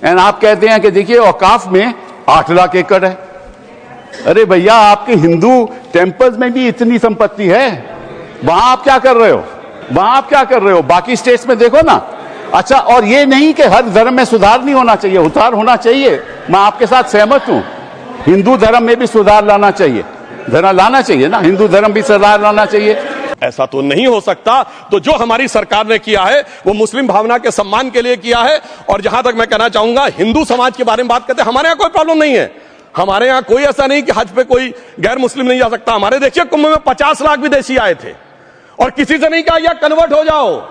And आप कहते हैं कि देखिए औकाफ में 8 लाख एकड़ है। अरे भैया, आपके हिंदू टेम्पल्स में भी इतनी संपत्ति है, वहां आप क्या कर रहे हो? वहां आप क्या कर रहे हो? बाकी स्टेट्स में देखो ना। अच्छा, और ये नहीं कि हर धर्म में सुधार नहीं होना चाहिए, उतार होना चाहिए, मैं आपके साथ सहमत हूं। हिंदू धर्म में भी सुधार लाना चाहिए, लाना चाहिए ना, हिंदू धर्म भी सुधार लाना चाहिए। ऐसा तो नहीं हो सकता। तो जो हमारी सरकार ने किया है वो मुस्लिम भावना के सम्मान के लिए किया है। और जहां तक मैं कहना चाहूंगा, हिंदू समाज के बारे में बात करते हैं, हमारे यहां कोई प्रॉब्लम नहीं है। हमारे यहां कोई ऐसा नहीं कि हज पे कोई गैर मुस्लिम नहीं जा सकता। हमारे देखिए कुंभ में 50 लाख विदेशी आए थे और किसी से नहीं कहा या कन्वर्ट हो जाओ।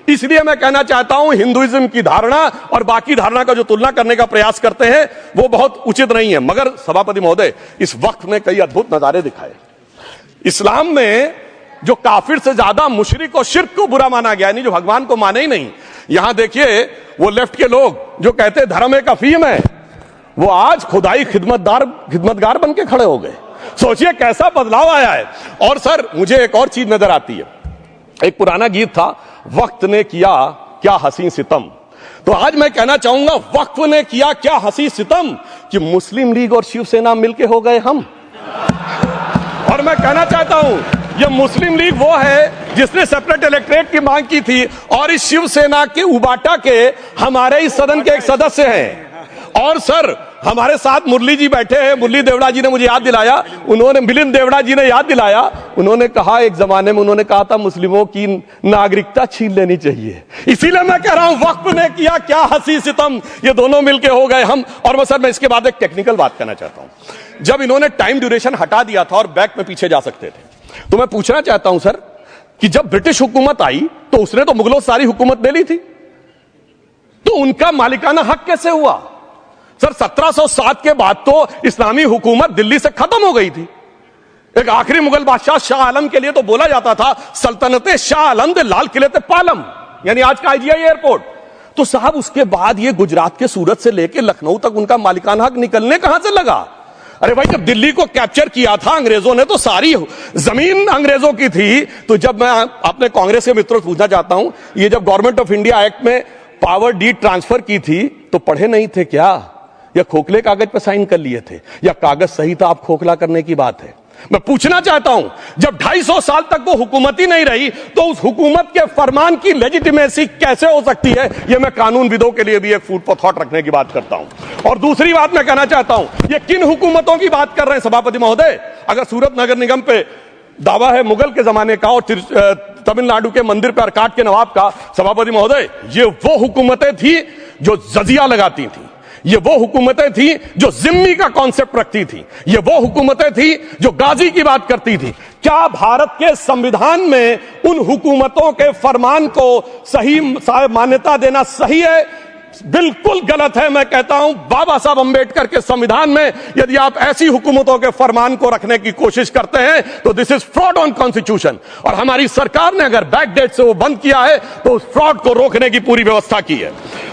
इसलिए मैं कहना चाहता हूं, हिंदुइज्म की धारणा और बाकी धारणा का जो तुलना करने का प्रयास करते हैं वो बहुत उचित नहीं है। मगर सभापति महोदय, इस वक्त में कई अद्भुत नजारे दिखाए। इस्लाम में जो काफिर से ज्यादा मुशरिक और शिर्क को बुरा माना गया, यानी जो भगवान को माने ही नहीं। यहां देखिए वो लेफ्ट के लोग जो कहते हैं धर्म एक अफीम है, वो आज खुदाई खिदमतगार बन के खड़े हो गए। सोचिए कैसा बदलाव आया है। और सर, मुझे एक और चीज नजर आती है। एक पुराना गीत था, वक्त ने किया क्या हसी सितम। तो आज मैं कहना चाहूंगा, वक्त ने किया क्या हसी सितम कि मुस्लिम लीग और शिवसेना मिलके हो गए हम। और मैं कहना चाहता हूं, ये मुस्लिम लीग वो है जिसने सेपरेट इलेक्टोरेट की मांग की थी और इस शिवसेना के उबाटा के हमारे इस सदन के एक सदस्य हैं। और सर, हमारे साथ मुरली जी बैठे हैं। मुरली देवड़ा जी ने मुझे याद दिलाया, मिलिंद देवड़ा जी ने याद दिलाया, उन्होंने कहा एक जमाने में उन्होंने कहा था मुस्लिमों की नागरिकता छीन लेनी चाहिए। इसीलिए मैं कह रहा हूं, वक्त ने किया क्या हसी सितम, ये दोनों मिलके हो गए हम। और सर, मैं इसके बाद एक टेक्निकल बात करना चाहता हूं। जब इन्होंने टाइम ड्यूरेशन हटा दिया था और बैक में पीछे जा सकते थे, तो मैं पूछना चाहता हूं सर कि जब ब्रिटिश हुकूमत आई तो उसने तो मुगलों सारी हुकूमत ले ली थी, तो उनका मालिकाना हक कैसे हुआ? सर, 1707 के बाद तो इस्लामी हुकूमत दिल्ली से खत्म हो गई थी। एक आखिरी मुगल बादशाह शाह आलम के लिए तो बोला जाता था सल्तनते शाह आलम दे लाल किले ते पालम, यानी आज का IGI एयरपोर्ट। तो साहब, उसके बाद ये गुजरात के सूरत से लेकर लखनऊ तक उनका मालिकाना हक निकलने कहां से लगा? अरे भाई, जब दिल्ली को कैप्चर किया था अंग्रेजों ने तो सारी जमीन अंग्रेजों की थी। तो जब मैं अपने कांग्रेस के मित्रों से पूछना चाहता हूं, ये जब गवर्नमेंट ऑफ इंडिया एक्ट में पावर डीड ट्रांसफर की थी तो पढ़े नहीं थे क्या? या खोखले कागज पर साइन कर लिए थे? या कागज सही था, आप खोखला करने की बात है? मैं पूछना चाहता हूं, जब 250 साल तक वो हुकूमत ही नहीं रही तो उस हुकूमत के फरमान की लेजिटिमेसी कैसे हो सकती है? ये मैं कानूनविदों के लिए भी एक फूड फॉर थॉट रखने की बात करता हूं। और दूसरी बात मैं कहना चाहता हूं, ये किन हुकूमतों की बात कर रहे हैं सभापति महोदय? अगर सूरत नगर निगम पे दावा है मुगल के जमाने का और तमिलनाडु के मंदिर पर अरकाट के नवाब का, सभापति महोदय, ये वो हुकूमतें थी जो जजिया लगाती थी। ये वो हुकूमतें थी जो जिम्मी का कॉन्सेप्ट रखती थी। ये वो हुकूमतें थी जो गाजी की बात करती थी। क्या भारत के संविधान में उन हुकूमतों के फरमान को सही मान्यता देना सही है? बिल्कुल गलत है। मैं कहता हूं, बाबा साहब अंबेडकर के संविधान में यदि आप ऐसी हुकूमतों के फरमान को रखने की कोशिश करते हैं तो this is fraud on constitution. और हमारी सरकार ने अगर बैकडेट से वो बंद किया है तो उस फ्रॉड को रोकने की पूरी व्यवस्था की है।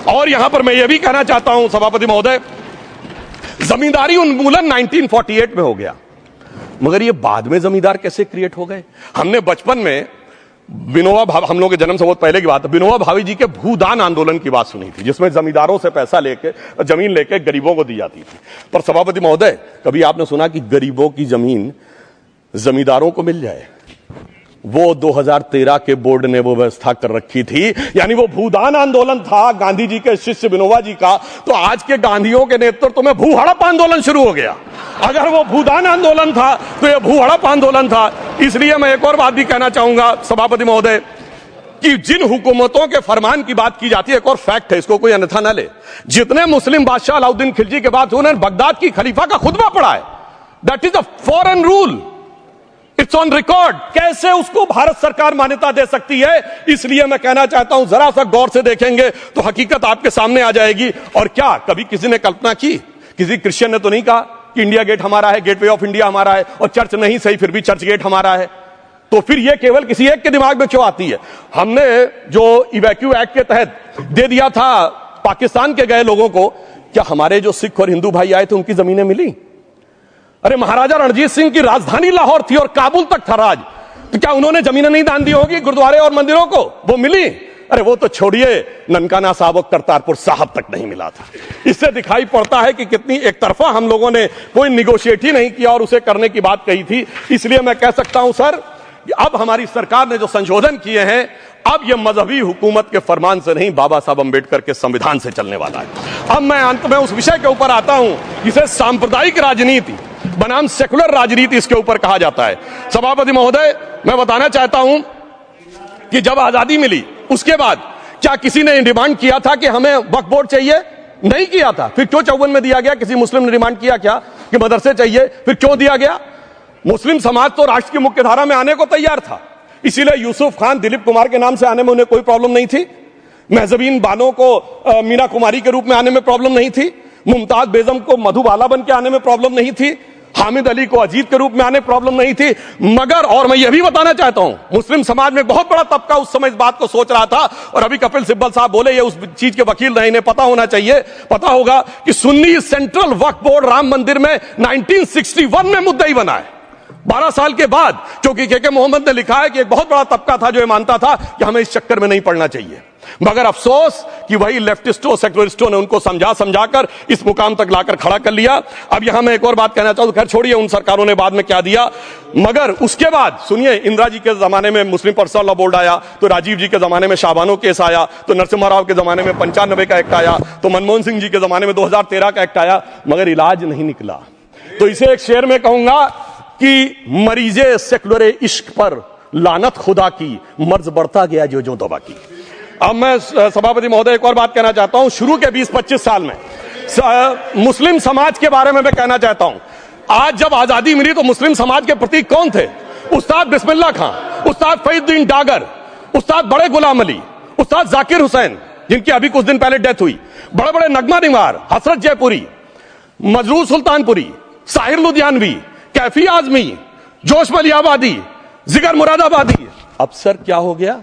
और यहां पर मैं ये भी कहना चाहता हूं सभापति महोदय, जमींदारी उन्मूलन 1948 में हो गया, मगर ये बाद में जमींदार कैसे क्रिएट हो गए? हमने बचपन में विनोबा भावे, हम लोग के जन्म से बहुत पहले की बात है, विनोबा भावे जी के भूदान आंदोलन की बात सुनी थी, जिसमें जमींदारों से पैसा लेके जमीन लेके गरीबों को दी जाती थी। पर सभापति महोदय, कभी आपने सुना कि गरीबों की जमीन जमींदारों को मिल जाए? वो 2013 के बोर्ड ने वो व्यवस्था कर रखी थी। यानी वो भूदान आंदोलन था गांधी जी के शिष्य विनोबा जी का, तो आज के गांधियों के नेतृत्व में भू हड़प आंदोलन शुरू हो गया। अगर वो भूदान आंदोलन था तो ये भू हड़प आंदोलन था। इसलिए मैं एक और बात भी कहना चाहूंगा सभापति महोदय कि जिन हुकूमतों के फरमान की बात की जाती है, एक और फैक्ट है, इसको कोई अन्यथा न ले, जितने मुस्लिम बादशाह अलाउद्दीन खिलजी के बाद उन्होंने बगदाद की खलीफा का खुतबा पढ़ा है। That is a foreign rule, it's on record. कैसे उसको भारत सरकार मान्यता दे सकती है? इसलिए मैं कहना चाहता हूं, जरा सा गौर से देखेंगे तो हकीकत आपके सामने आ जाएगी। और क्या कभी किसी ने कल्पना की, किसी क्रिश्चियन ने तो नहीं कहा कि इंडिया गेट हमारा है, गेटवे ऑफ इंडिया हमारा है, और चर्च नहीं सही फिर भी चर्च गेट हमारा है? तो फिर यह केवल किसी एक के दिमाग में क्यों आती है? हमने जो इवैक्यू एक्ट के तहत दे दिया था पाकिस्तान के गए लोगों को, क्या हमारे जो सिख और हिंदू भाई आए थे उनकी जमीनें मिली? अरे महाराजा रणजीत सिंह की राजधानी लाहौर थी और काबुल तक था राज, तो क्या उन्होंने जमीनें नहीं दान दी होगी गुरुद्वारे और मंदिरों को? वो मिली। अरे वो तो छोड़िए, ननकाना साहब और करतारपुर साहब तक नहीं मिला था। इससे दिखाई पड़ता है कि कितनी एक तरफा हम लोगों ने कोई निगोशिएट ही नहीं किया और उसे करने की बात कही थी। इसलिए मैं कह सकता हूं सर, अब हमारी सरकार ने जो संशोधन किए हैं, अब यह मजहबी हुकूमत के फरमान से नहीं, बाबा साहब अंबेडकर के संविधान से चलने वाला है। अब मैं अंत में उस विषय के ऊपर आता हूं जिसे सांप्रदायिक राजनीति बनाम सेकुलर राजनीति इसके ऊपर कहा जाता है। सभापति महोदय, मैं बताना चाहता हूं कि जब आजादी मिली उसके बाद क्या किसी ने डिमांड किया था कि हमें वक्फ बोर्ड चाहिए? नहीं किया था। फिर क्यों 54 में दिया गया? किसी मुस्लिम ने डिमांड किया क्या कि मदरसे चाहिए? फिर क्यों दिया गया? मुस्लिम समाज तो राष्ट्र की मुख्य धारा में आने को तैयार था, इसीलिए यूसुफ खान, दिलीप कुमार के नाम से आने में उन्हें कोई प्रॉब्लम नहीं थी। महजबीन बानो को मीना कुमारी के रूप में आने में प्रॉब्लम नहीं थी। मुमताज बेगम को मधुबाला बन के आने में प्रॉब्लम नहीं थी। हामिद अली को अजीत के रूप में आने प्रॉब्लम नहीं थी। मगर, और मैं यह भी बताना चाहता हूं, मुस्लिम समाज में बहुत बड़ा तबका उस समय इस बात को सोच रहा था, और अभी कपिल सिब्बल साहब बोले, ये उस चीज के वकील नहीं, इन्हें पता होना चाहिए, पता होगा कि सुन्नी सेंट्रल वक्फ बोर्ड राम मंदिर में 1961 में मुद्दई बना है, 12 साल के बाद। क्योंकि के मोहम्मद ने लिखा है कि एक बहुत बड़ा तबका था जो ये मानता था कि हमें इस चक्कर में नहीं पड़ना चाहिए। मगर अफसोस कि वही लेफ्टिस्टों, सेकुलरिस्टों ने उनको समझाकर इस मुकाम तक लाकर खड़ा कर लिया। अब यहां मैं एक और बात कहना चाहूं, खैर छोड़िए उन सरकारों ने बाद में क्या दिया, मगर उसके बाद सुनिए, इंदिरा जी के जमाने में मुस्लिम पर्सनल लॉ बोर्ड आया, तो राजीव जी के जमाने में शाहबानो केस आया, तो नरसिम्हा राव के जमाने में 95 का एक्ट आया, तो मनमोहन सिंह जी के जमाने में 2013 का एक्ट आया, मगर इलाज नहीं निकला। तो इसे एक शेर में कहूंगा कि मरीजे सेकुलर इश्क पर लानत खुदा की, मर्ज बढ़ता गया जो जो दवा की। अब मैं सभापति महोदय एक और बात कहना चाहता हूं, शुरू के 20-25 साल में मुस्लिम समाज के बारे में मैं कहना चाहता हूं। आज जब आजादी मिली तो मुस्लिम समाज के प्रतीक कौन थे? उस्ताद बिस्मिल्लाह खां, उस्ताद फरीदुद्दीन डागर, उस्ताद बड़े गुलाम अली, उस्ताद जाकिर हुसैन, जिनकी अभी कुछ दिन पहले डेथ हुई, बड़े बड़े नगमा निवार, हसरत जयपुरी, मजरूर सुल्तानपुरी, साहिर लुधियानवी, कैफी आजमी, जोश मलियाबादी, जिगर मुरादाबादी। अब सर क्या हो गया?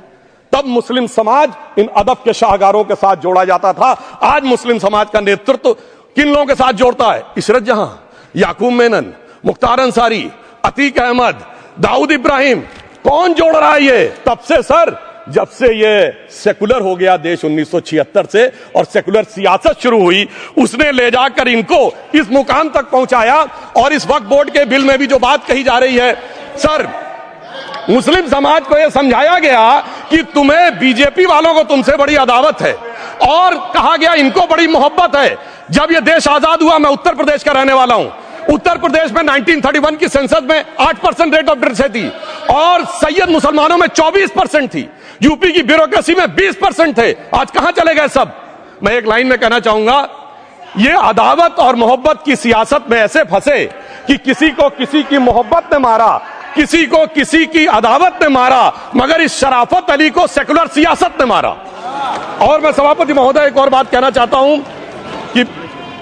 तब मुस्लिम समाज इन अदब के शाहगारों के साथ जोड़ा जाता था। आज मुस्लिम समाज का नेतृत्व किन लोगों के साथ जोड़ता है? इशरत जहां, याकूब मेनन, मुख्तार अंसारी, अतीक अहमद, दाऊद इब्राहिम। कौन जोड़ रहा है ये? तब से सर, जब से ये सेकुलर हो गया देश 1976 से और सेकुलर सियासत शुरू हुई, उसने ले जाकर इनको इस मुकाम तक पहुंचाया। और इस वक्फ बोर्ड के बिल में भी जो बात कही जा रही है सर, मुस्लिम समाज को यह समझाया गया कि तुम्हें बीजेपी वालों को तुमसे बड़ी अदावत है, और कहा गया इनको बड़ी मोहब्बत है। जब यह देश आजाद हुआ, मैं उत्तर प्रदेश का रहने वाला हूं, उत्तर प्रदेश में 1931 की सेंसस में 8% रेट ऑफ डेथ थी और सैयद मुसलमानों में 24% थी। यूपी की ब्यूरोक्रेसी में 20% थे। आज कहां चले गए सब? मैं एक लाइन में कहना चाहूंगा, ये अदावत और मोहब्बत की सियासत में ऐसे फंसे कि किसी को किसी की मोहब्बत ने मारा, किसी को किसी की अदावत ने मारा, मगर इस शराफत अली को सेकुलर सियासत ने मारा। और मैं सभापति महोदय एक और बात कहना चाहता हूं कि